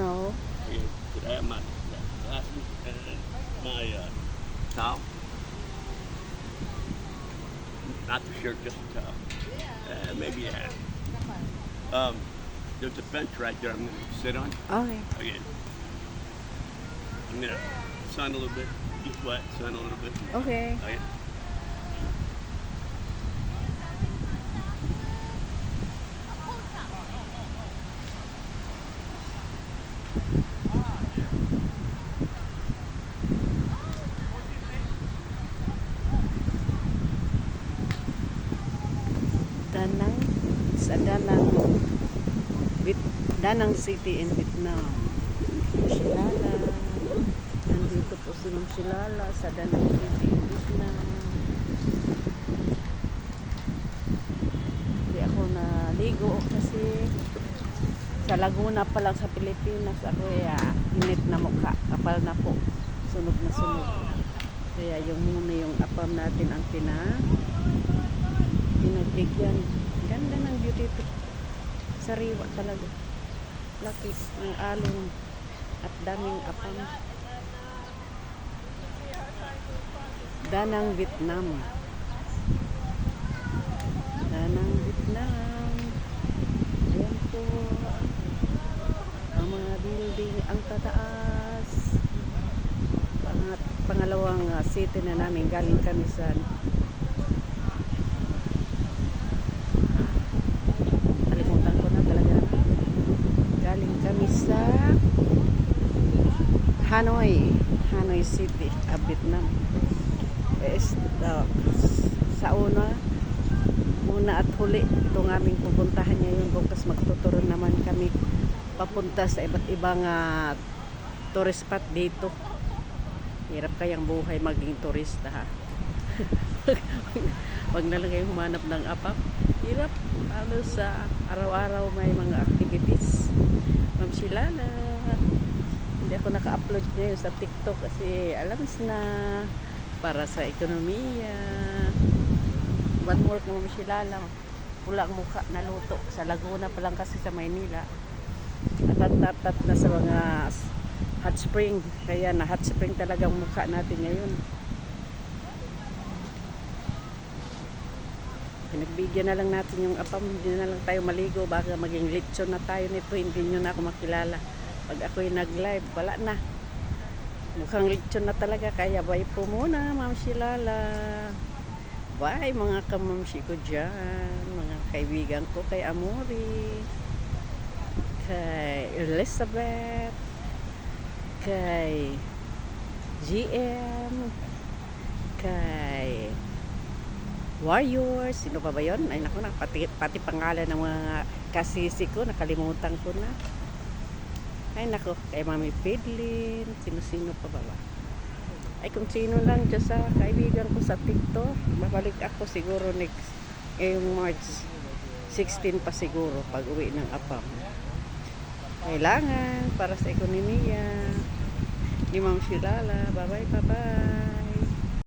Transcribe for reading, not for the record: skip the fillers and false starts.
No. Okay, could I have my glasses and my towel? Not the shirt, just the towel. Maybe a hat. There's a bench right there I'm going to sit on. Okay. Okay. I'm going to sun a little bit, get wet, sun a little bit. Okay. Okay. Danang sa Danang City in Vietnam. Shilala. Nandito po si Ma'am Shilala sa Danang City in Vietnam. Hindi ako naligo kasi sa Laguna pa lang sa Pilipinas ako init na mukha. Kapal na po. Sunog na sunog. Kaya yung muna yung apam natin ang pinagbigyan. Ganda ng beauty to. Sariwa talaga. Laki ng alon at daming apam. Danang Vietnam. Danang Vietnam. Ayan po. Ang mga building ang tataas. Pangalawang city na namin. Galing kami sa Hanoi City, Vietnam. Sa una at huli itong aming pupuntahan ngayon. Bukas magtuturo naman kami papunta sa iba't ibang tourist spot dito. Hirap kayang buhay maging turista, ha. Wag na lang kayong humanap ng apap. Hirap sa araw-araw may mga activities. Ma'am Shilala. Hindi ako naka-upload ngayon sa TikTok kasi alams na para sa ekonomiya. One more ka Ma'am Shilala. Pula ang mukha na luto. Sa Laguna pa lang kasi sa Maynila. Natat na sa mga hot spring. Kaya na hot spring talagang mukha natin ngayon. Pinagbigyan na lang natin yung apam. Hindi na lang tayo maligo. Baka maging lechon na tayo nito. Hindi nyo na ako makilala. Pag ako'y nag-live, wala na. Mukhang lechon na talaga. Kaya bye po muna, Ma'am Shilala. Bye mga kamamshi ko dyan. Mga kaibigan ko kay Amori. Kay Elizabeth. Kay GM. Kay Warriors. Sino pa ba yun? Ay naku na, pati pangalan ng mga kasisi ko. Nakalimutan ko na. Ay nako, kay Mami Pidlin, sino-sino pa ba? Ay kung sino lang dyan sa kaibigan ko sa TikTok, babalik ako siguro next, ngayong March 16 pa siguro pag uwi ng apam. Kailangan para sa ekonomiya ni Ma'am Shilala. Bye bye.